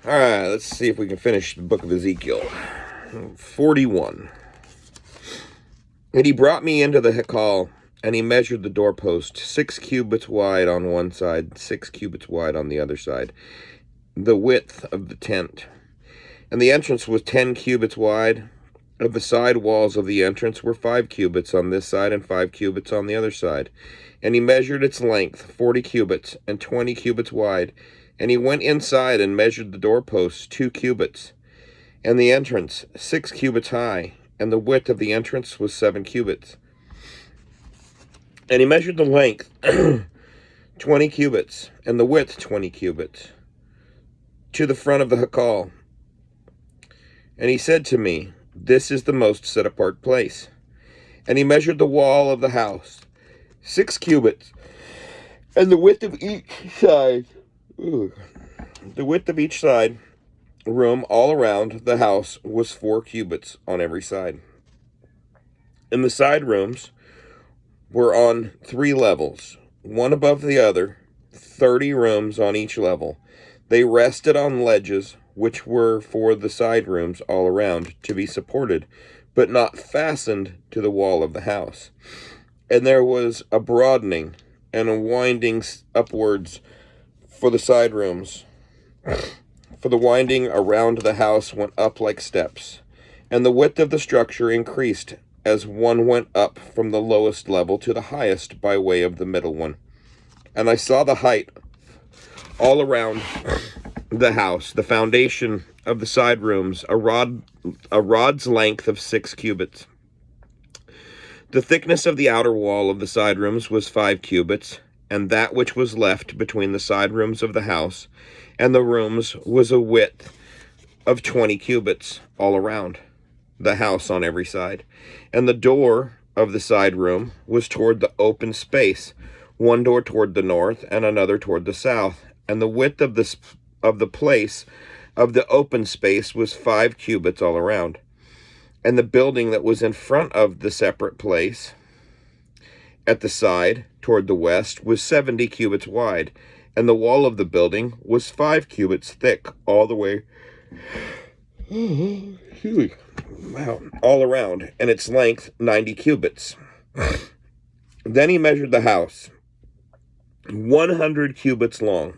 All right, let's see if we can finish the book of Ezekiel. 41. And he brought me into the Hekal, and he measured the doorpost, 6 cubits wide on one side, 6 cubits wide on the other side, the width of the tent. And the entrance was 10 cubits wide. Of the side walls of the entrance were 5 cubits on this side and 5 cubits on the other side. And he measured its length, 40 cubits, and 20 cubits wide. And he went inside and measured the doorposts, 2 cubits, and the entrance, 6 cubits high, and the width of the entrance was 7 cubits. And he measured the length, 20 cubits, and the width, 20 cubits, to the front of the Hekal. And he said to me, "This is the most set-apart place." And he measured the wall of the house, 6 cubits, and the width of each side. The width of each side room all around the house was 4 cubits on every side. And the side rooms were on 3 levels, one above the other, 30 rooms on each level. They rested on ledges, which were for the side rooms all around, to be supported, but not fastened to the wall of the house. And there was a broadening and a winding upwards for the side rooms. For the winding around the house went up like steps, and the width of the structure increased as one went up from the lowest level to the highest by way of the middle one. And I saw the height all around the house, the foundation of the side rooms, a rod's length of 6 cubits. The thickness of the outer wall of the side rooms was 5 cubits, and that which was left between the side rooms of the house and the rooms was a width of 20 cubits all around the house on every side. And the door of the side room was toward the open space, one door toward the north and another toward the south. And the width of the place of the open space was 5 cubits all around. And the building that was in front of the separate place at the side toward the west was 70 cubits wide, and the wall of the building was 5 cubits thick all the way all around, and its length 90 cubits. Then he measured the house, 100 cubits long,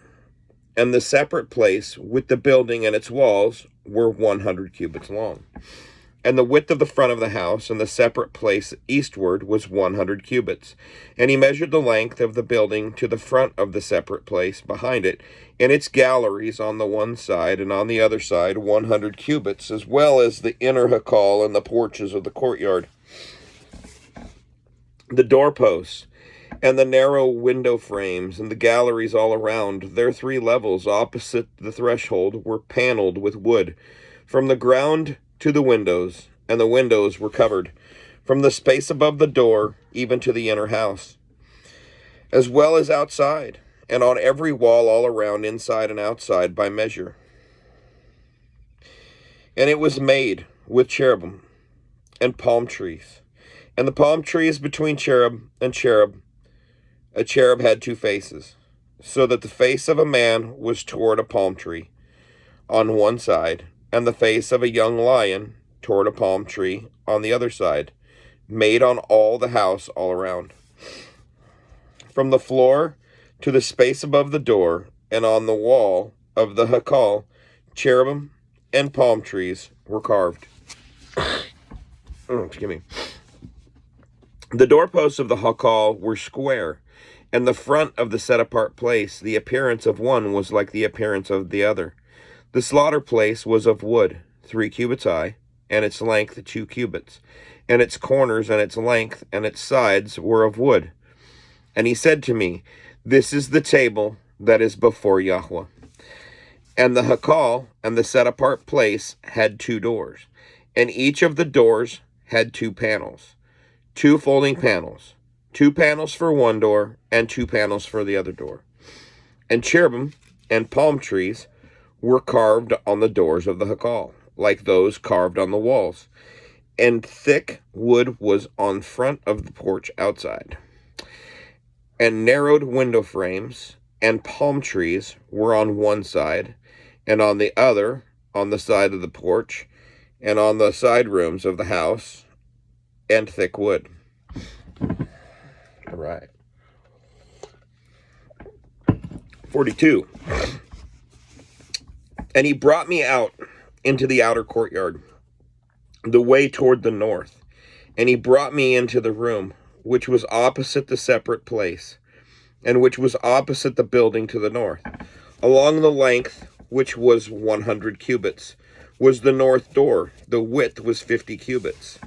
and the separate place with the building and its walls were 100 cubits long. And the width of the front of the house and the separate place eastward was 100 cubits. And he measured the length of the building to the front of the separate place behind it, and its galleries on the one side and on the other side 100 cubits, as well as the inner Hekal and the porches of the courtyard. The doorposts and the narrow window frames and the galleries all around, their 3 levels opposite the threshold, were paneled with wood from the ground to the windows, and the windows were covered from the space above the door even to the inner house, as well as outside, and on every wall all around, inside and outside, by measure. And it was made with cherubim and palm trees, and the palm trees between cherub and cherub, a cherub had 2 faces, so that the face of a man was toward a palm tree on one side, and the face of a young lion toward a palm tree on the other side, made on all the house all around. From the floor to the space above the door, and on the wall of the Hekal, cherubim and palm trees were carved. Excuse me. The doorposts of the Hekal were square, and the front of the set-apart place, the appearance of one was like the appearance of the other. The slaughter place was of wood, 3 cubits high, and its length 2 cubits, and its corners and its length and its sides were of wood. And he said to me, "This is the table that is before Yahweh." And the Hekal and the set-apart place had 2 doors, and each of the doors had 2 panels, 2 folding panels, 2 panels for one door and 2 panels for the other door. And cherubim and palm trees were carved on the doors of the Hekal, like those carved on the walls, and thick wood was on front of the porch outside. And narrowed window frames and palm trees were on one side, and on the other, on the side of the porch, and on the side rooms of the house, and thick wood. All right. 42. And he brought me out into the outer courtyard, the way toward the north. And he brought me into the room, which was opposite the separate place, and which was opposite the building to the north. Along the length, which was 100 cubits, was the north door. The width was 50 cubits.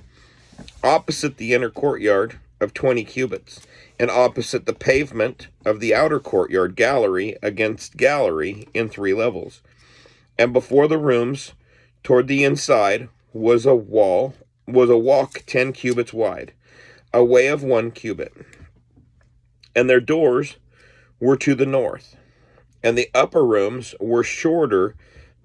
Opposite the inner courtyard of 20 cubits, and opposite the pavement of the outer courtyard, gallery against gallery in 3 levels. And before the rooms, toward the inside, was a walk 10 cubits wide, a way of 1 cubit. And their doors were to the north. And the upper rooms were shorter,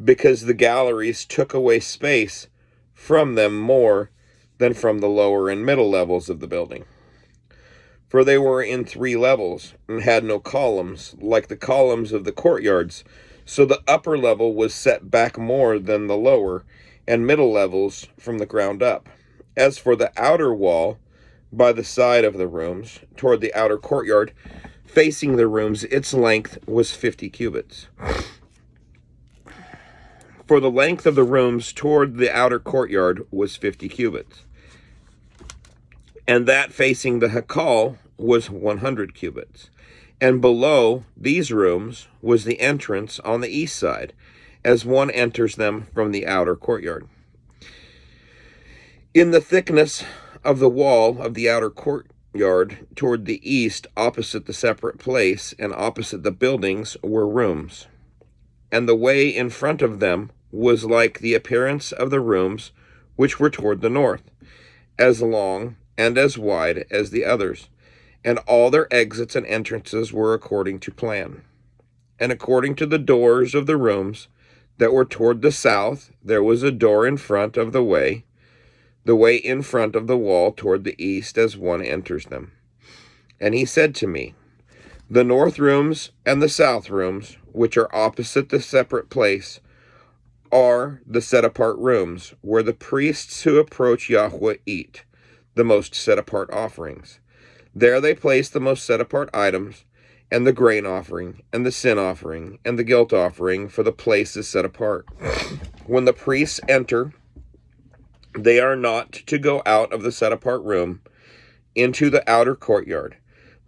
because the galleries took away space from them more than from the lower and middle levels of the building. For they were in 3 levels, and had no columns, like the columns of the courtyards. So the upper level was set back more than the lower and middle levels from the ground up. As for the outer wall, by the side of the rooms, toward the outer courtyard, facing the rooms, its length was 50 cubits. For the length of the rooms toward the outer courtyard was 50 cubits. And that facing the Hekal was 100 cubits. And below these rooms was the entrance on the east side, as one enters them from the outer courtyard. In the thickness of the wall of the outer courtyard toward the east, opposite the separate place and opposite the buildings, were rooms. And the way in front of them was like the appearance of the rooms which were toward the north, as long and as wide as the others. And all their exits and entrances were according to plan. And according to the doors of the rooms that were toward the south, there was a door in front of the way in front of the wall toward the east, as one enters them. And he said to me, the north rooms and the south rooms, which are opposite the separate place, are the set-apart rooms, where the priests who approach Yahweh eat the most set-apart offerings. There they place the most set-apart items, and the grain offering, and the sin offering, and the guilt offering, for the place is set apart. When the priests enter, they are not to go out of the set-apart room into the outer courtyard,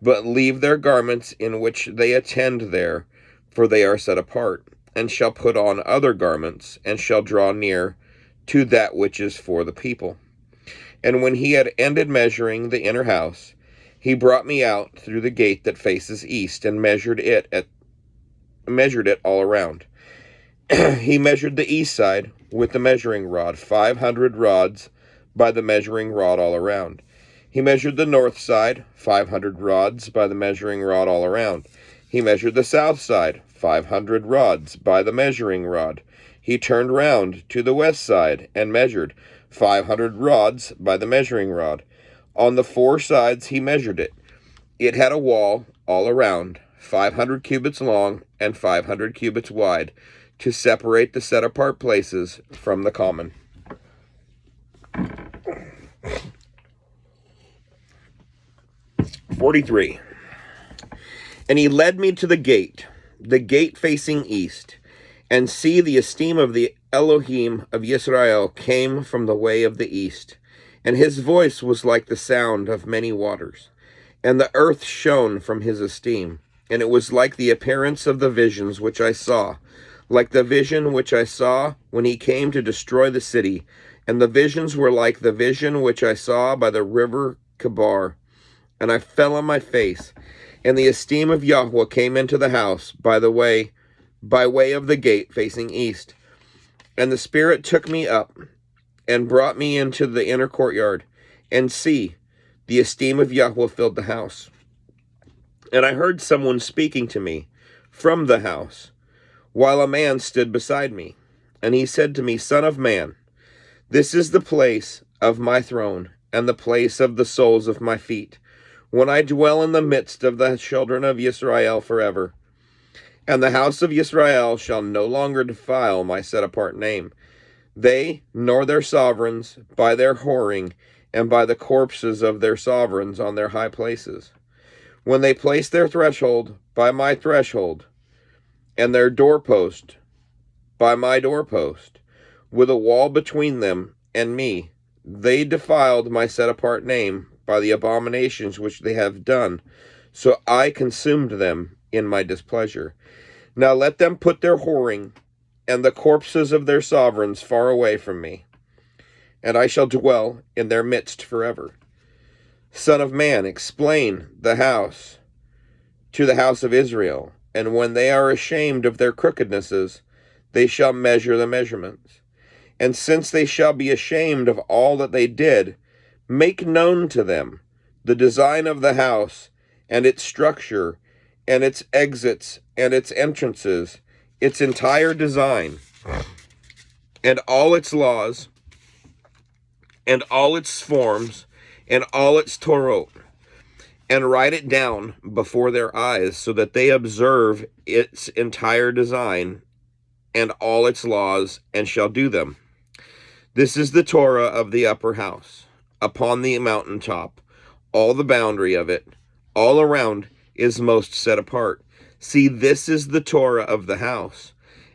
but leave their garments in which they attend there, for they are set apart, and shall put on other garments, and shall draw near to that which is for the people. And when he had ended measuring the inner house, he brought me out through the gate that faces east, and measured it all around. He measured the east side with the measuring rod, 500 rods by the measuring rod all around. He measured the north side, 500 rods by the measuring rod all around. He measured the south side, 500 rods by the measuring rod. He turned round to the west side and measured 500 rods by the measuring rod. On the 4 sides he measured it. It had a wall all around, 500 cubits long and 500 cubits wide, to separate the set-apart places from the common. "43. And he led me to the gate facing east, and see, the esteem of the Elohim of Israel came from the way of the east. And his voice was like the sound of many waters, and the earth shone from his esteem. And it was like the appearance of the visions which I saw, like the vision which I saw when he came to destroy the city. And the visions were like the vision which I saw by the river Kebar. And I fell on my face, and the esteem of Yahweh came into the house by way of the gate facing east. And the Spirit took me up, and brought me into the inner courtyard, and see, the esteem of Yahweh filled the house. And I heard someone speaking to me from the house, while a man stood beside me. And he said to me, Son of man, this is the place of my throne, and the place of the soles of my feet, when I dwell in the midst of the children of Israel forever. And the house of Israel shall no longer defile my set-apart name, they nor their sovereigns, by their whoring, and by the corpses of their sovereigns on their high places. When they place their threshold by my threshold, and their doorpost by my doorpost, with a wall between them and me, they defiled my set-apart name by the abominations which they have done, so I consumed them in my displeasure. Now let them put their whoring and the corpses of their sovereigns far away from me, and I shall dwell in their midst forever. Son of man, explain the house to the house of Israel, and when they are ashamed of their crookednesses, they shall measure the measurements. And since they shall be ashamed of all that they did, make known to them the design of the house, and its structure, and its exits, and its entrances, its entire design, and all its laws, and all its forms, and all its Torot, and write it down before their eyes, so that they observe its entire design, and all its laws, and shall do them. This is the Torah of the upper house, upon the mountaintop, all the boundary of it, all around is most set apart. See, this is the Torah of the house,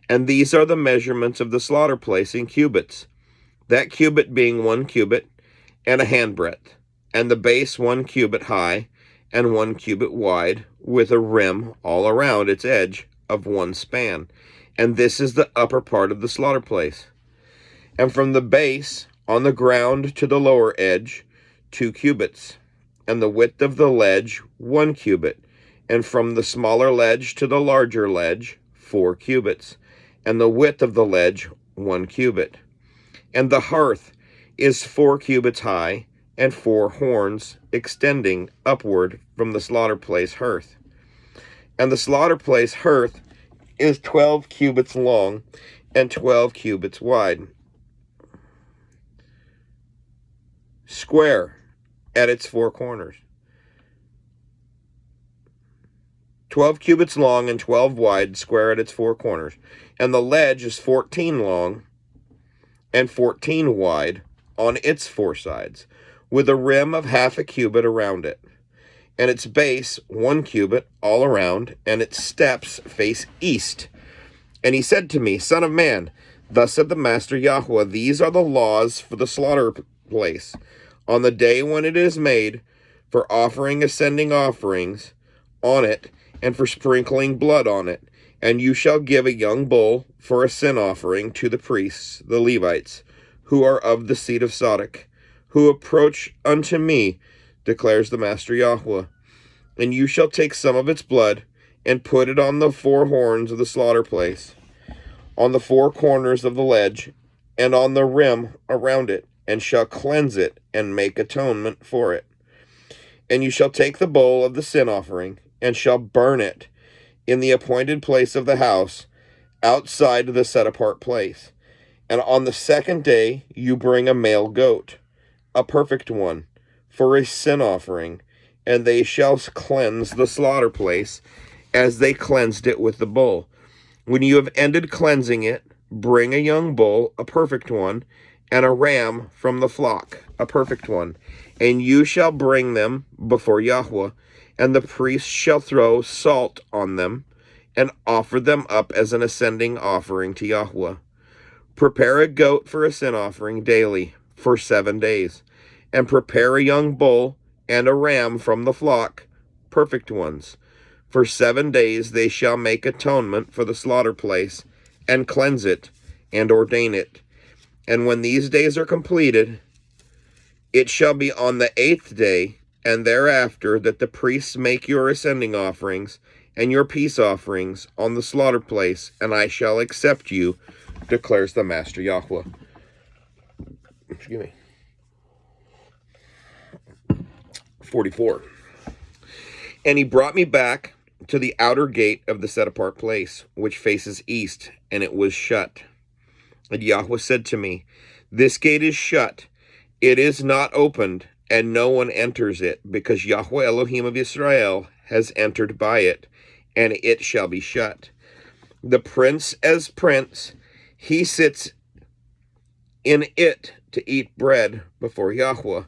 and these are the measurements of the slaughter place in cubits, that cubit being 1 cubit and a handbreadth, and the base 1 cubit high and 1 cubit wide, with a rim all around its edge of 1 span. And this is the upper part of the slaughter place. And from the base on the ground to the lower edge, 2 cubits, and the width of the ledge 1 cubit, and from the smaller ledge to the larger ledge 4 cubits, and the width of the ledge 1 cubit. And the hearth is 4 cubits high, and 4 horns extending upward from the slaughter place hearth. And the slaughter place hearth is 12 cubits long and 12 cubits wide, square at its 4 corners. 12 cubits long and 12 wide, square at its 4 corners. And the ledge is 14 long and 14 wide on its 4 sides, with a rim of half a cubit around it. And its base 1 cubit all around, and its steps face east. And he said to me, Son of man, thus said the Master Yahweh, these are the laws for the slaughter place, on the day when it is made, for offering ascending offerings on it, and for sprinkling blood on it. And you shall give a young bull for a sin offering to the priests, the Levites, who are of the seed of Sadok, who approach unto me, declares the Master Yahweh. And you shall take some of its blood, and put it on the 4 horns of the slaughter place, on the 4 corners of the ledge, and on the rim around it, and shall cleanse it, and make atonement for it. And you shall take the bowl of the sin offering, and shall burn it in the appointed place of the house, outside the set-apart place. And on the 2nd day you bring a male goat, a perfect one, for a sin offering, and they shall cleanse the slaughter place, as they cleansed it with the bull. When you have ended cleansing it, bring a young bull, a perfect one, and a ram from the flock, a perfect one. And you shall bring them before Yahweh, and the priest shall throw salt on them, and offer them up as an ascending offering to Yahweh. Prepare a goat for a sin offering daily for 7 days, and prepare a young bull and a ram from the flock, perfect ones. For 7 days they shall make atonement for the slaughter place, and cleanse it, and ordain it. And when these days are completed, it shall be on the 8th day, and thereafter, that the priests make your ascending offerings and your peace offerings on the slaughter place, and I shall accept you, declares the Master Yahweh. Excuse me. 44. And he brought me back to the outer gate of the set-apart place, which faces east, and it was shut. And Yahweh said to me, This gate is shut, it is not opened, and no one enters it, because Yahweh Elohim of Israel has entered by it, and it shall be shut. The prince as prince, he sits in it to eat bread before Yahweh,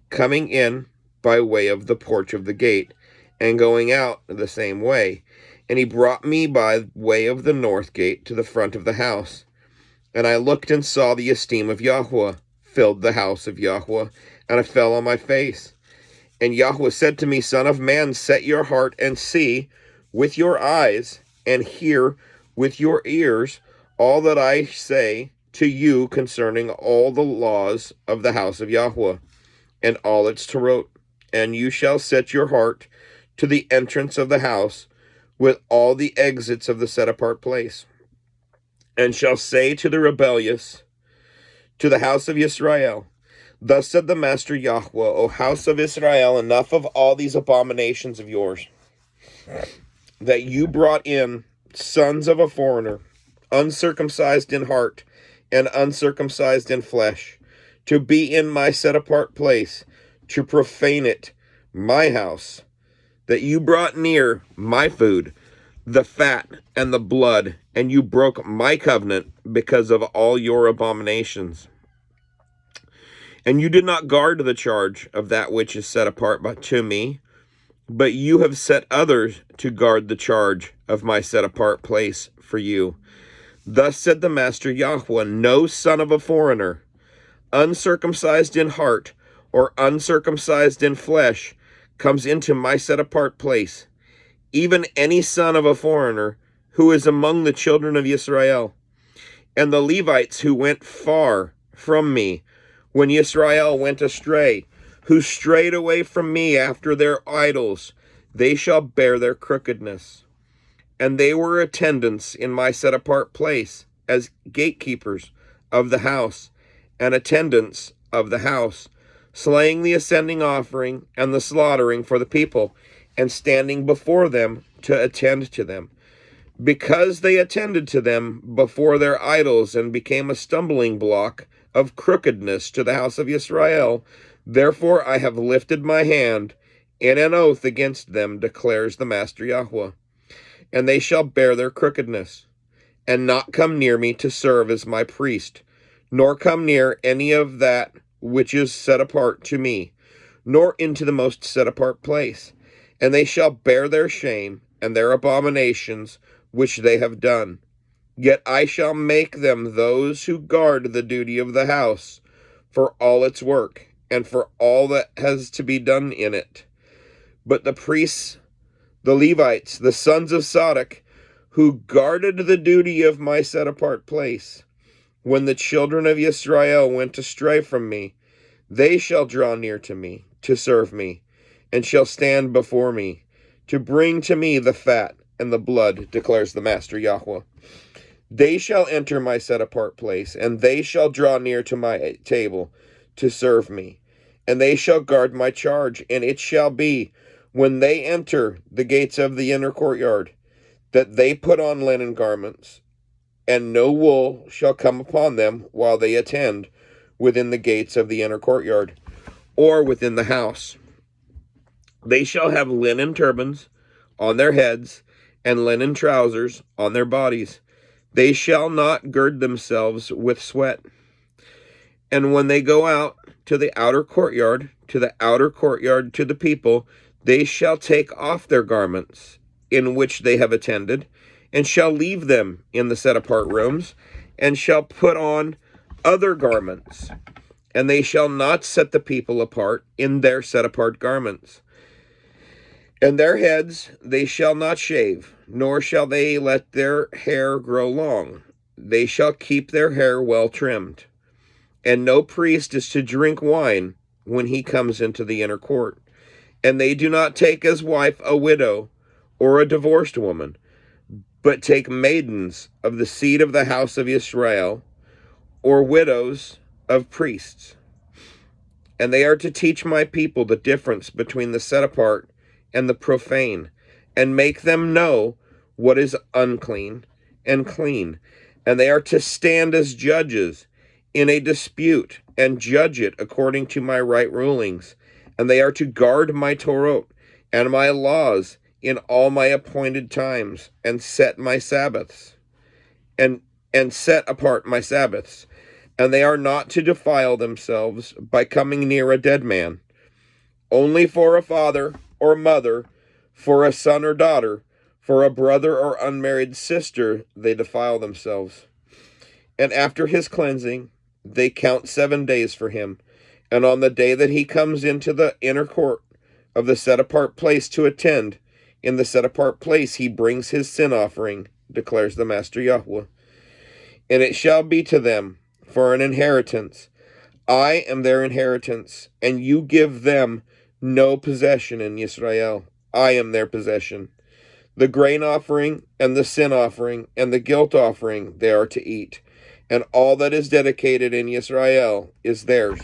coming in by way of the porch of the gate, and going out the same way. And he brought me by way of the north gate to the front of the house. And I looked and saw the esteem of Yahweh filled the house of Yahweh, and I fell on my face. And Yahweh said to me, Son of man, set your heart and see with your eyes, and hear with your ears all that I say to you concerning all the laws of the house of Yahweh, and all its Torot. And you shall set your heart to the entrance of the house with all the exits of the set-apart place, and shall say to the rebellious, to the house of Israel, Thus said the Master Yahweh, O house of Israel, enough of all these abominations of yours, that you brought in sons of a foreigner, uncircumcised in heart and uncircumcised in flesh, to be in my set-apart place, to profane it, my house, that you brought near my food, the fat and the blood, and you broke my covenant because of all your abominations. And you did not guard the charge of that which is set apart to me, but you have set others to guard the charge of my set-apart place for you. Thus said the Master Yahweh, no son of a foreigner, uncircumcised in heart or uncircumcised in flesh, comes into my set-apart place, even any son of a foreigner who is among the children of Israel. And the Levites who went far from me, when Israel went astray, who strayed away from me after their idols, they shall bear their crookedness. And they were attendants in my set-apart place, as gatekeepers of the house, and attendants of the house, slaying the ascending offering and the slaughtering for the people, and standing before them to attend to them. Because they attended to them before their idols, and became a stumbling block of crookedness to the house of Israel, therefore I have lifted my hand in an oath against them, declares the Master Yahweh. And they shall bear their crookedness, and not come near me to serve as my priest, nor come near any of that which is set apart to me, nor into the most set apart place. And they shall bear their shame and their abominations which they have done. Yet I shall make them those who guard the duty of the house, for all its work, and for all that has to be done in it. But the priests, the Levites, the sons of Sadok, who guarded the duty of my set-apart place, when the children of Israel went astray from me, they shall draw near to me, to serve me, and shall stand before me, to bring to me the fat and the blood, declares the Master Yahweh. They shall enter my set-apart place, and they shall draw near to my table to serve me, and they shall guard my charge. And it shall be, when they enter the gates of the inner courtyard, that they put on linen garments, and no wool shall come upon them while they attend within the gates of the inner courtyard, or within the house. They shall have linen turbans on their heads, and linen trousers on their bodies. They shall not gird themselves with sweat. And when they go out to the outer courtyard, to the people, they shall take off their garments in which they have attended, and shall leave them in the set-apart rooms, and shall put on other garments. And they shall not set the people apart in their set-apart garments. And their heads they shall not shave, nor shall they let their hair grow long. They shall keep their hair well trimmed. And no priest is to drink wine when he comes into the inner court. And they do not take as wife a widow or a divorced woman, but take maidens of the seed of the house of Israel, or widows of priests. And they are to teach my people the difference between the set apart and the profane, and make them know what is unclean and clean. And they are to stand as judges in a dispute, and judge it according to my right rulings. And they are to guard my Torot and my laws in all my appointed times, and set my Sabbaths. and set apart my Sabbaths. And they are not to defile themselves by coming near a dead man. Only for a father or mother, for a son or daughter, for a brother or unmarried sister, they defile themselves. And after his cleansing, they count 7 days for him. And on the day that he comes into the inner court of the set-apart place to attend, in the set-apart place he brings his sin offering, declares the Master Yahweh. And it shall be to them for an inheritance. I am their inheritance, and you give them no possession in Israel. I am their possession. The grain offering, and the sin offering, and the guilt offering they are to eat. And all that is dedicated in Israel is theirs.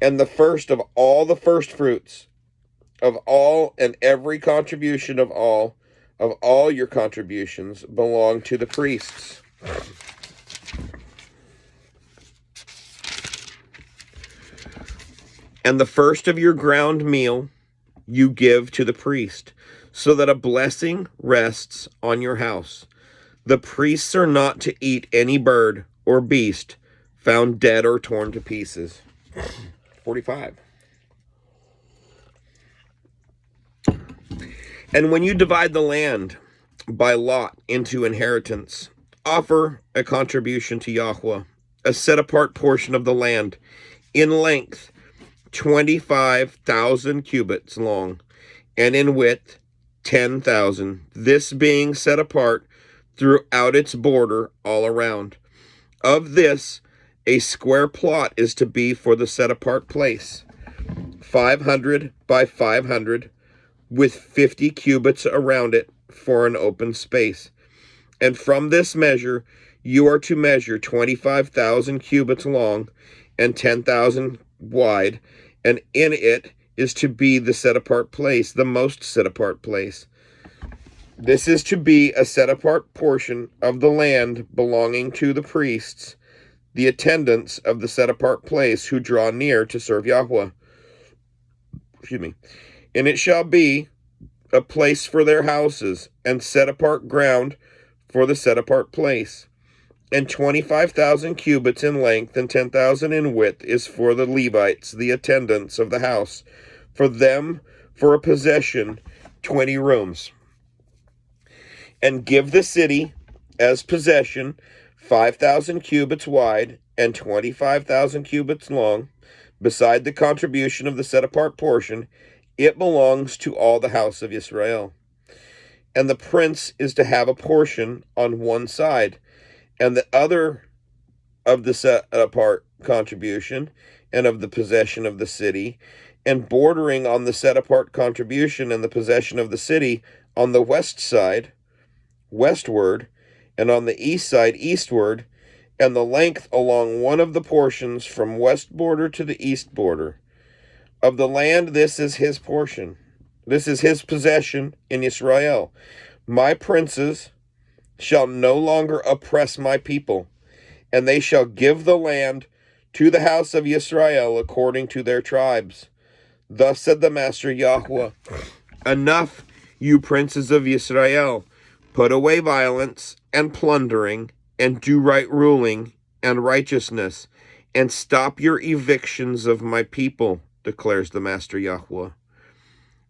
And the first of all the firstfruits of all and every contribution of all your contributions belong to the priests. And the first of your ground meal you give to the priest, so that a blessing rests on your house. The priests are not to eat any bird or beast found dead or torn to pieces. 45. And when you divide the land by lot into inheritance, offer a contribution to Yahweh, a set-apart portion of the land, in length 25,000 cubits long, and in width 10,000, this being set apart throughout its border all around. Of this, a square plot is to be for the set-apart place, 500 by 500, with 50 cubits around it for an open space. And from this measure, you are to measure 25,000 cubits long and 10,000 wide, and in it is to be the set-apart place, the most set-apart place. This is to be a set-apart portion of the land belonging to the priests, the attendants of the set-apart place who draw near to serve Yahweh. And it shall be a place for their houses, and set-apart ground for the set-apart place. And 25,000 cubits in length and 10,000 in width is for the Levites, the attendants of the house, for them for a possession 20 rooms. And give the city as possession 5,000 cubits wide and 25,000 cubits long, beside the contribution of the set-apart portion. It belongs to all the house of Israel. And the prince is to have a portion on one side, and the other of the set-apart contribution and of the possession of the city, and bordering on the set-apart contribution and the possession of the city on the west side, westward, and on the east side, eastward, and the length along one of the portions from west border to the east border. Of the land, this is his portion. This is his possession in Israel. My princes shall no longer oppress my people, and they shall give the land to the house of Israel according to their tribes. Thus said the Master Yahweh, enough, you princes of Israel, put away violence and plundering, and do right ruling and righteousness, and stop your evictions of my people, declares the Master Yahweh.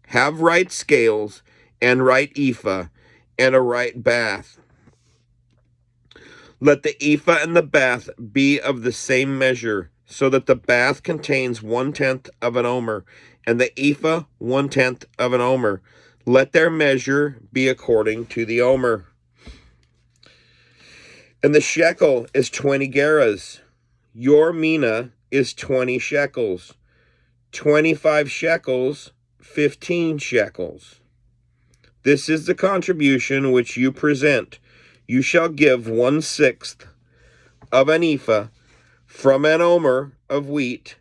Have right scales, and right ephah, and a right bath. Let the ephah and the bath be of the same measure, so that the bath contains 1/10 of an omer, and the ephah 1/10 of an omer. Let their measure be according to the omer. And the shekel is 20 gerahs. Your mina is 20 shekels. 25 shekels, 15 shekels. This is the contribution which you present. You shall give 1/6 of an ephah from an omer of wheat,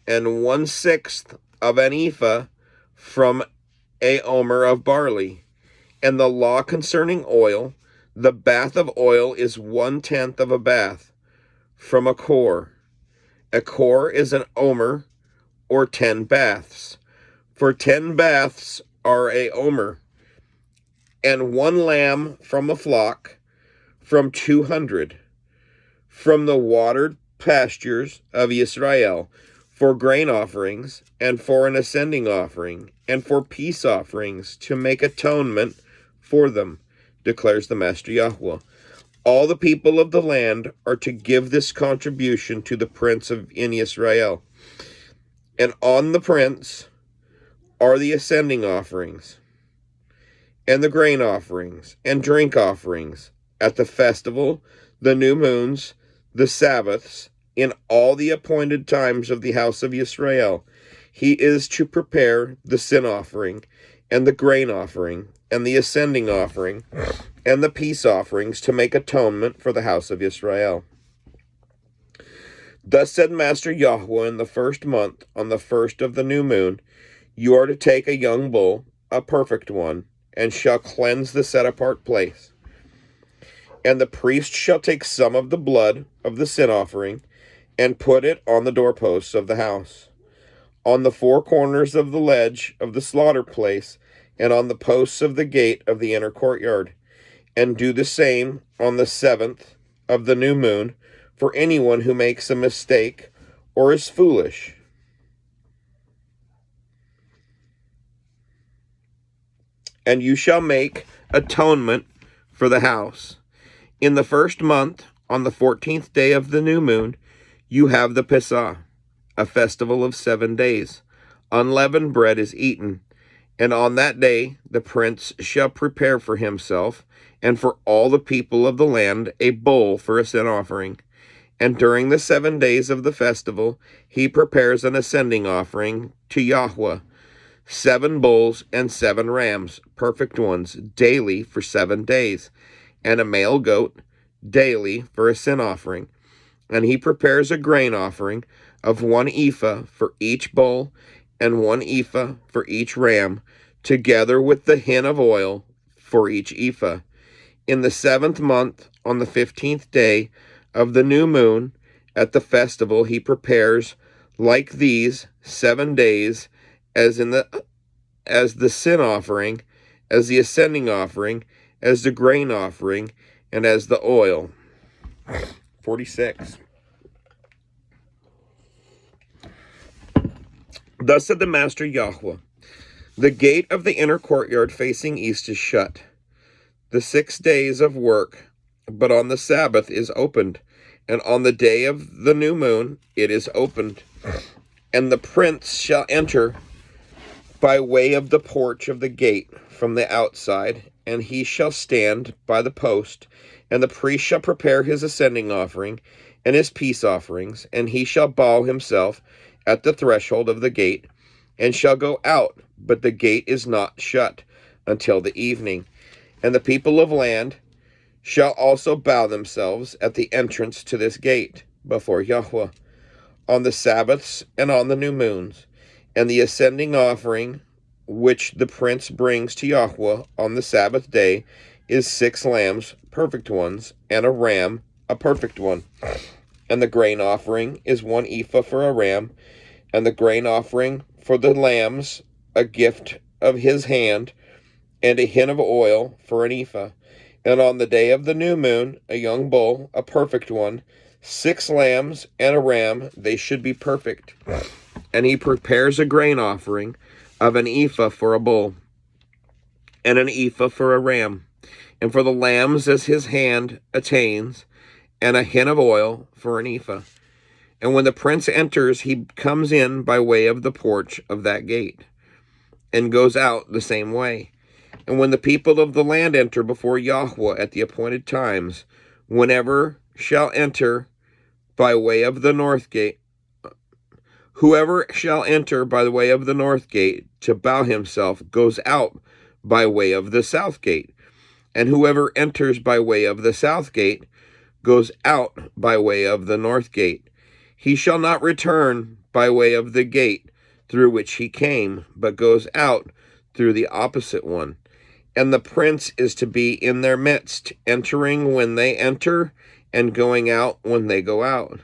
and 1/6 of an ephah from a omer of barley. And the law concerning oil, the bath of oil is 1/10 of a bath from a kor. A kor is an omer, or 10 baths. For 10 baths are a omer. And 1 lamb from a flock, from 200, from the watered pastures of Israel, for grain offerings, and for an ascending offering, and for peace offerings, to make atonement for them, declares the Master Yahweh. All the people of the land are to give this contribution to the prince in Israel. And on the prince are the ascending offerings, and the grain offerings, and drink offerings, at the festival, the new moons, the Sabbaths, in all the appointed times of the house of Israel. He is to prepare the sin offering, and the grain offering, and the ascending offering, and the peace offerings, to make atonement for the house of Israel. Thus said Master Yahweh, in the first month, on the first of the new moon, you are to take a young bull, a perfect one, and shall cleanse the set-apart place. And the priest shall take some of the blood of the sin offering, and put it on the doorposts of the house, on the four corners of the ledge of the slaughter place, and on the posts of the gate of the inner courtyard, and do the same on the 7th of the new moon for anyone who makes a mistake or is foolish. And you shall make atonement for the house. In the first month, on the 14th day of the new moon, you have the Pesach, a festival of 7 days. Unleavened bread is eaten, and on that day the prince shall prepare for himself and for all the people of the land a bull for a sin offering. And during the 7 days of the festival he prepares an ascending offering to Yahweh, 7 bulls and 7 rams, perfect ones, daily for 7 days, and a male goat daily for a sin offering. And he prepares a grain offering of 1 ephah for each bull, and 1 ephah for each ram, together with the hin of oil for each ephah. In the 7th month, on the 15th day of the new moon, at the festival, he prepares like these 7 days, as the sin offering, as the ascending offering, as the grain offering, and as the oil. 46. Thus said the Master Yahweh, the gate of the inner courtyard facing east is shut. The 6 days of work, but on the Sabbath is opened, and on the day of the new moon it is opened. And the prince shall enter by way of the porch of the gate from the outside, and he shall stand by the post, and the priest shall prepare his ascending offering and his peace offerings, and he shall bow himself at the threshold of the gate, and shall go out, but the gate is not shut until the evening. And the people of land shall also bow themselves at the entrance to this gate before Yahweh, on the Sabbaths and on the new moons. And the ascending offering which the prince brings to Yahweh on the Sabbath day is 6 lambs, perfect ones, and a ram, a perfect one. And the grain offering is 1 ephah for a ram, and the grain offering for the lambs, a gift of his hand, and a hin of oil for an ephah. And on the day of the new moon, a young bull, a perfect one, 6 lambs and a ram, they should be perfect. And he prepares a grain offering of an ephah for a bull, and an ephah for a ram, and for the lambs as his hand attains, and a hin of oil for an ephah. And when the prince enters, he comes in by way of the porch of that gate, and goes out the same way. And when the people of the land enter before Yahweh at the appointed times, whoever shall enter by way of the north gate to bow himself goes out by way of the south gate, and whoever enters by way of the south gate goes out by way of the north gate. He shall not return by way of the gate through which he came, but goes out through the opposite one. And the prince is to be in their midst, entering when they enter, and going out when they go out.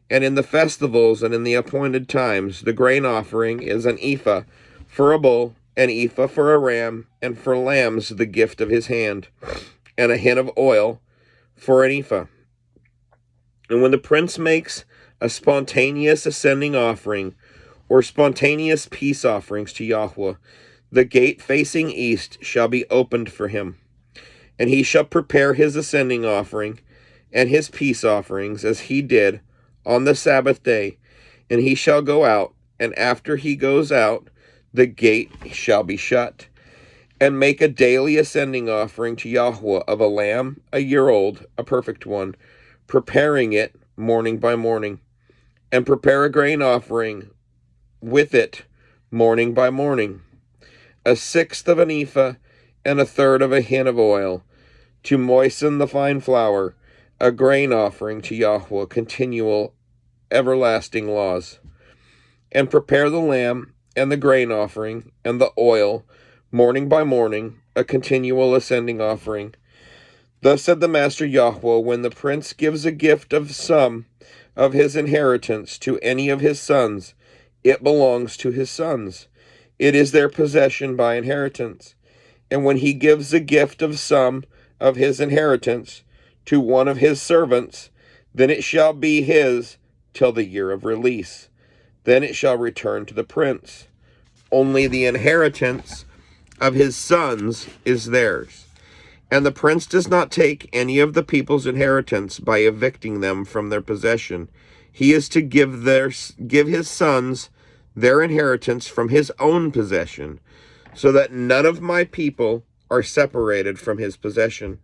And in the festivals and in the appointed times, the grain offering is an ephah for a bull, an ephah for a ram, and for lambs the gift of his hand, and a hin of oil for an ephah. And when the prince makes a spontaneous ascending offering, or spontaneous peace offerings to Yahweh, the gate facing east shall be opened for him. And he shall prepare his ascending offering and his peace offerings as he did on the Sabbath day. And he shall go out, and after he goes out, the gate shall be shut. And make a daily ascending offering to Yahweh of a lamb, a year old, a perfect one, preparing it morning by morning. And prepare a grain offering with it morning by morning, a sixth of an ephah and a third of a hin of oil, to moisten the fine flour, a grain offering to Yahweh, continual everlasting laws. And prepare the lamb and the grain offering and the oil morning by morning, a continual ascending offering. Thus said the Master Yahweh, when the prince gives a gift of some of his inheritance to any of his sons, it belongs to his sons. It is their possession by inheritance. And when he gives a gift of some of his inheritance to one of his servants, then it shall be his till the year of release. Then it shall return to the prince. Only the inheritance of his sons is theirs. And the prince does not take any of the people's inheritance by evicting them from their possession. He is to give his sons their inheritance from his own possession, so that none of my people are separated from his possession.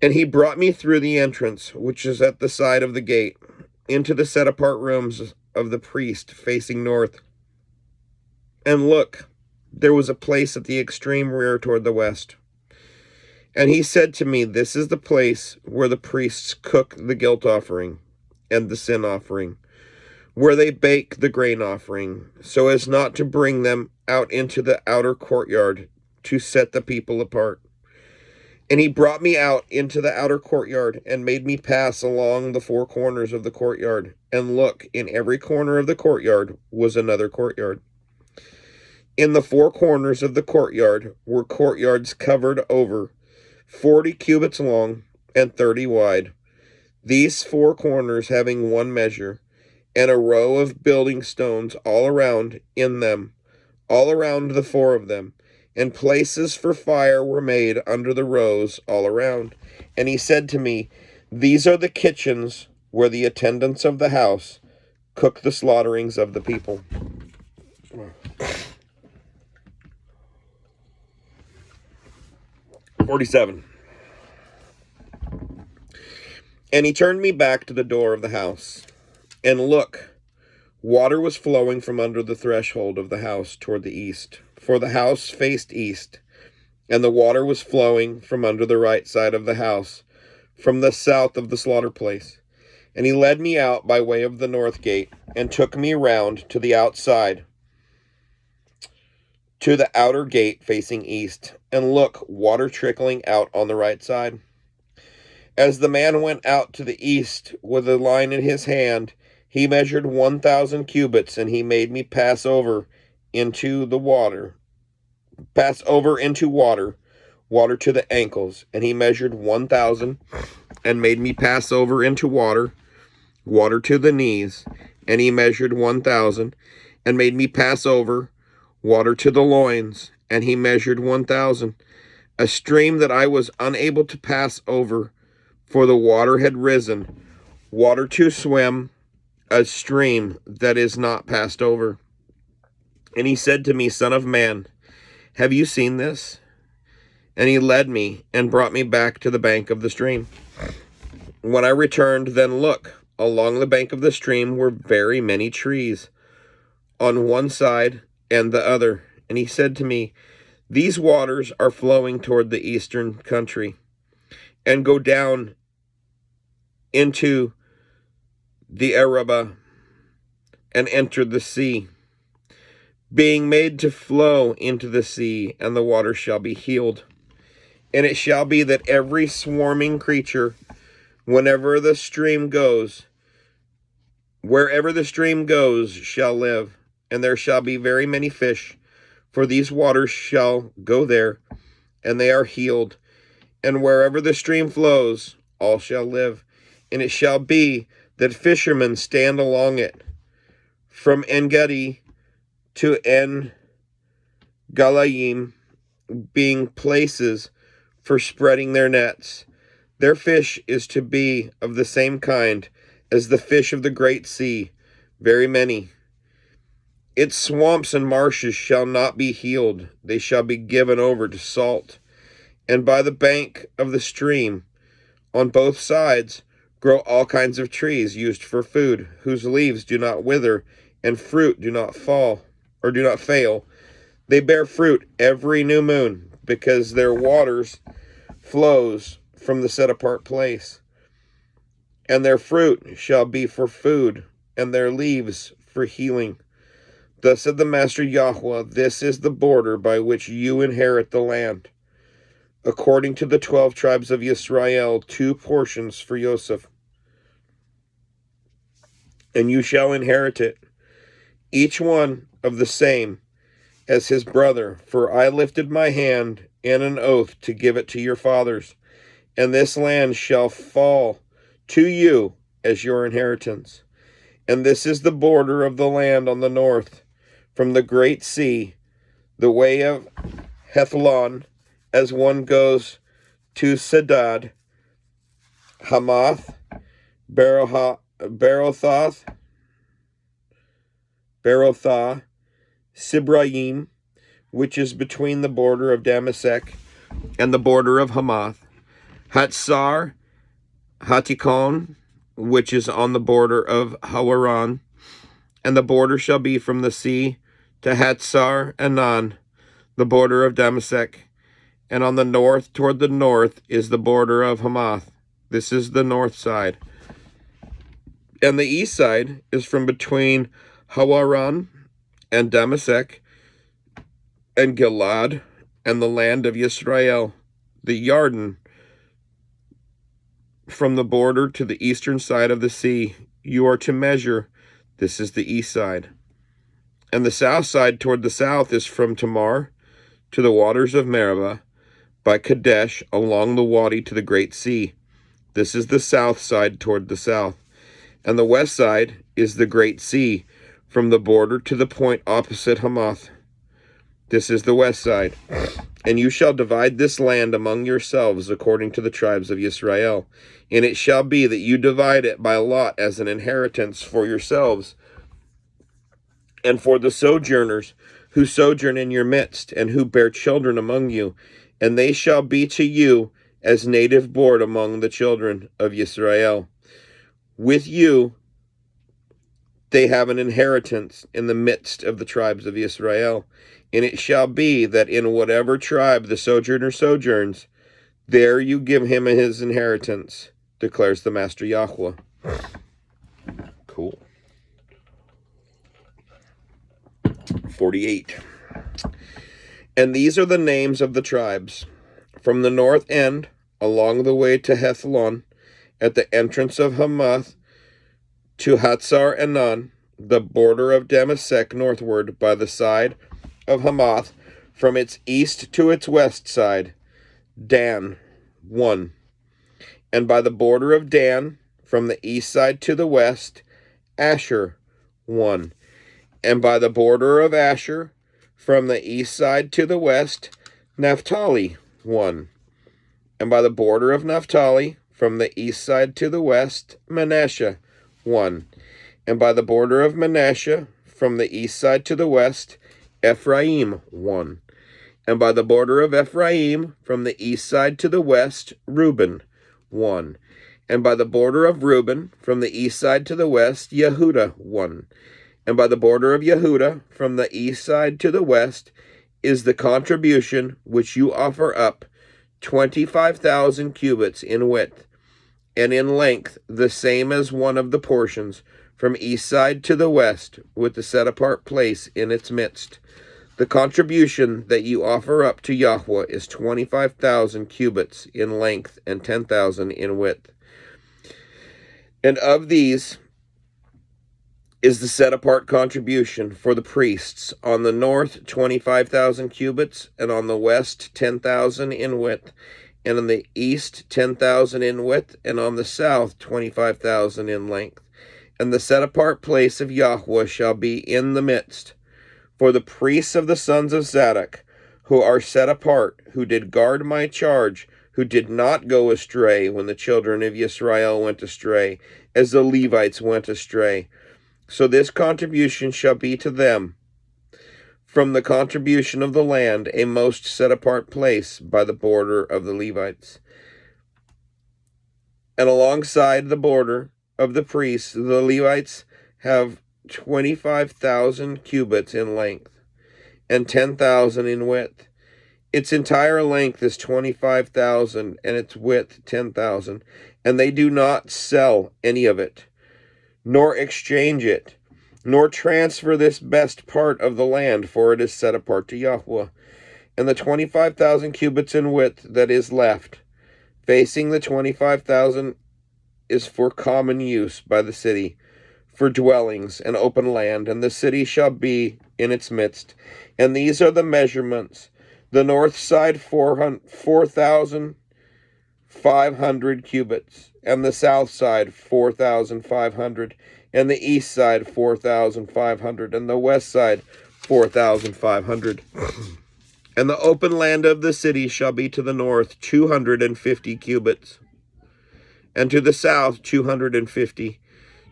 And he brought me through the entrance, which is at the side of the gate, into the set-apart rooms of the priest facing north. And look, there was a place at the extreme rear toward the west. And he said to me, this is the place where the priests cook the guilt offering and the sin offering, where they bake the grain offering, so as not to bring them out into the outer courtyard to set the people apart. And he brought me out into the outer courtyard and made me pass along the four corners of the courtyard. And look, in every corner of the courtyard was another courtyard. In the four corners of the courtyard were courtyards covered over, 40 cubits long and 30 wide, these four corners having one measure, and a row of building stones all around in them, all around the four of them, and places for fire were made under the rows all around. And he said to me, these are the kitchens where the attendants of the house cook the slaughterings of the people. 47. And he turned me back to the door of the house. And look, water was flowing from under the threshold of the house toward the east. For the house faced east, and the water was flowing from under the right side of the house, from the south of the slaughter place. And he led me out by way of the north gate, and took me round to the outside, to the outer gate facing east. And look, water trickling out on the right side. As the man went out to the east with a line in his hand, he measured 1,000 cubits, and he made me pass over into water to the ankles. And he measured 1,000, and made me pass over into water to the knees. And he measured 1,000, and made me pass over water to the loins. And he measured 1,000, a stream that I was unable to pass over, for the water had risen, water to swim, a stream that is not passed over. And he said to me, Son of man, have you seen this? And he led me and brought me back to the bank of the stream. When I returned, then look, along the bank of the stream were very many trees, on one side and the other. And he said to me, these waters are flowing toward the eastern country, and go down into the Arabah, and enter the sea, being made to flow into the sea, and the water shall be healed. And it shall be that every swarming creature, wherever the stream goes, shall live. And there shall be very many fish, for these waters shall go there, and they are healed. and wherever the stream flows, all shall live. And it shall be that fishermen stand along it, from En-gedi to En-galayim, being places for spreading their nets. Their fish is to be of the same kind as the fish of the great sea, very many. Its swamps and marshes shall not be healed, they shall be given over to salt. And by the bank of the stream, on both sides, grow all kinds of trees used for food, whose leaves do not wither, and fruit do not fail. They bear fruit every new moon, because their waters flows from the set apart place. And their fruit shall be for food, and their leaves for healing. Thus said the Master Yahweh, this is the border by which you inherit the land. According to the 12 tribes of Israel, 2 portions for Joseph. And you shall inherit it, each one of the same as his brother, for I lifted my hand and an oath to give it to your fathers, and this land shall fall to you as your inheritance. And this is the border of the land on the north, from the great sea, the way of Hethlon, as one goes to Sedad, Hamath, Berothah, Sibrayim, which is between the border of Damasek and the border of Hamath, Hatzar, Hatikon, which is on the border of Hawaran, and the border shall be from the sea to Hatzar Enan, the border of Damasek, and on the north, toward the north, is the border of Hamath. This is the north side. And the east side is from between Hawaran and Damasek and Gilad and the land of Israel, the Yarden, from the border to the eastern side of the sea. You are to measure. This is the east side. And the south side toward the south is from Tamar to the waters of Meribah, by Kadesh, along the Wadi to the great sea. This is the south side toward the south. And the west side is the great sea, from the border to the point opposite Hamath. This is the west side. And you shall divide this land among yourselves according to the tribes of Israel. And it shall be that you divide it by lot as an inheritance for yourselves, and for the sojourners who sojourn in your midst, and who bear children among you, and they shall be to you as native born among the children of Israel. With you they have an inheritance in the midst of the tribes of Israel. And it shall be that in whatever tribe the sojourner sojourns, there you give him his inheritance, declares the Master Yahweh. Cool. 48. And these are the names of the tribes. From the north end, along the way to Hethlon, at the entrance of Hamath, to Hatzar Enan, the border of Damasek northward, by the side of Hamath, from its east to its west side, Dan, 1. And by the border of Dan, from the east side to the west, Asher, 1. And by the border of Asher, from the east side to the west, Naphtali, 1. And by the border of Naphtali, from the east side to the west, Manasseh, 1. And by the border of Manasseh, from the east side to the west, Ephraim, 1. And by the border of Ephraim, from the east side to the west, Reuben, 1. And by the border of Reuben, from the east side to the west, Yehudah, 1. And by the border of Yehudah, from the east side to the west, is the contribution which you offer up, 25,000 cubits in width, and in length the same as one of the portions, from east side to the west, with the set-apart place in its midst. The contribution that you offer up to Yahweh is 25,000 cubits in length and 10,000 in width. And of these is the set-apart contribution for the priests. On the north, 25,000 cubits, and on the west, 10,000 in width. and on the east 10,000 in width, and on the south 25,000 in length. And the set apart place of Yahweh shall be in the midst. For the priests of the sons of Zadok, who are set apart, who did guard my charge, who did not go astray when the children of Israel went astray, as the Levites went astray. So this contribution shall be to them, from the contribution of the land, a most set apart place by the border of the Levites. And alongside the border of the priests, the Levites have 25,000 cubits in length and 10,000 in width. Its entire length is 25,000 and its width 10,000. And they do not sell any of it, nor exchange it, nor transfer this best part of the land, for it is set apart to Yahweh. And the 25,000 cubits in width that is left, facing the 25,000, is for common use by the city, for dwellings and open land, and the city shall be in its midst. And these are the measurements: the north side 4,500 cubits, and the south side 4,500, and the east side 4,500, and the west side 4,500. And the open land of the city shall be to the north 250 cubits, and to the south 250,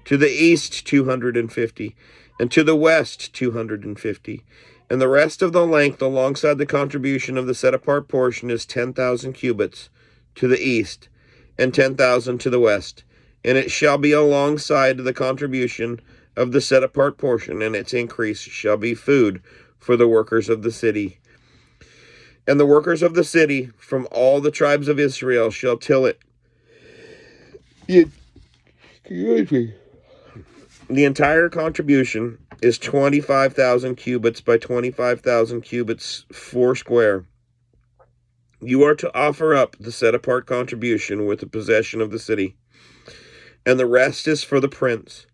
to the east 250, and to the west 250. And the rest of the length alongside the contribution of the set-apart portion is 10,000 cubits to the east, and 10,000 to the west. And it shall be alongside the contribution of the set-apart portion, and its increase shall be food for the workers of the city. And the workers of the city from all the tribes of Israel shall till it. The entire contribution is 25,000 cubits by 25,000 cubits foursquare. You are to offer up the set-apart contribution with the possession of the city, and the rest is for the prince,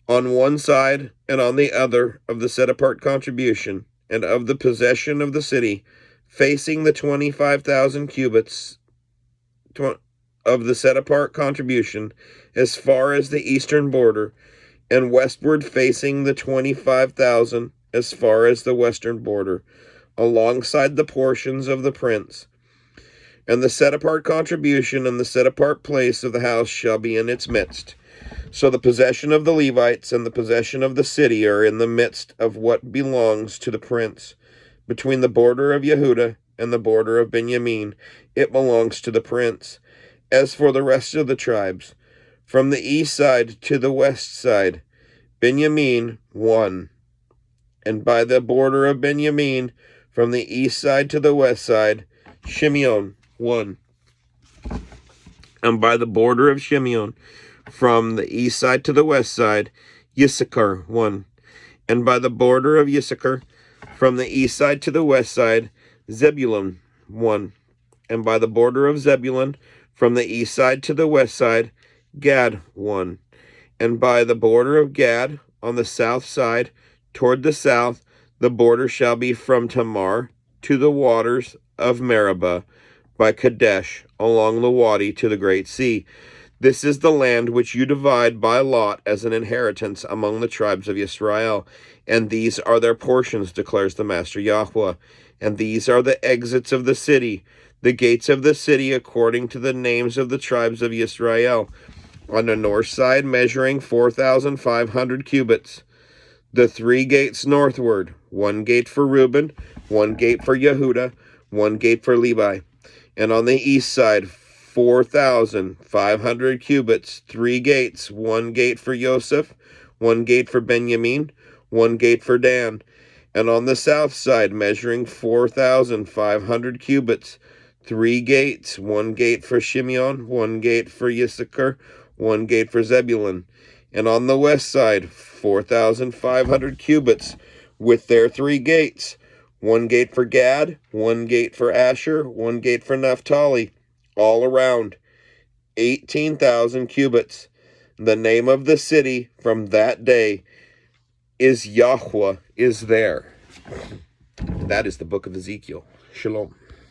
on one side and on the other of the set-apart contribution, and of the possession of the city, facing the 25,000 cubits of the set-apart contribution, as far as the eastern border, and westward facing the 25,000 as far as the western border, alongside the portions of the prince. And the set-apart contribution and the set-apart place of the house shall be in its midst. So the possession of the Levites and the possession of the city are in the midst of what belongs to the prince. Between the border of Yehudah and the border of Benjamin, it belongs to the prince. As for the rest of the tribes, from the east side to the west side, Benjamin 1. And by the border of Benjamin, from the east side to the west side, Shimeon 1. And by the border of Shimeon, from the east side to the west side, Issachar 1. And by the border of Issachar, from the east side to the west side, Zebulun 1. And by the border of Zebulun, from the east side to the west side, Gad 1. And by the border of Gad, on the south side, toward the south, the border shall be from Tamar to the waters of Meribah, by Kadesh, along the Wadi to the great sea. This is the land which you divide by lot as an inheritance among the tribes of Israel. And these are their portions, declares the Master Yahweh. And these are the exits of the city, the gates of the city according to the names of the tribes of Israel. On the north side, measuring 4,500 cubits. The 3 gates northward, 1 gate for Reuben, 1 gate for Yehudah, 1 gate for Levi. And on the east side, 4,500 cubits, 3 gates, 1 gate for Joseph, 1 gate for Benjamin, 1 gate for Dan. And on the south side, measuring 4,500 cubits, 3 gates, 1 gate for Shimeon, 1 gate for Issachar, 1 gate for Zebulun. And on the west side, 4,500 cubits, with their 3 gates, 1 gate for Gad, 1 gate for Asher, 1 gate for Naphtali, all around, 18,000 cubits. The name of the city from that day is Yahweh is there. That is the book of Ezekiel. Shalom.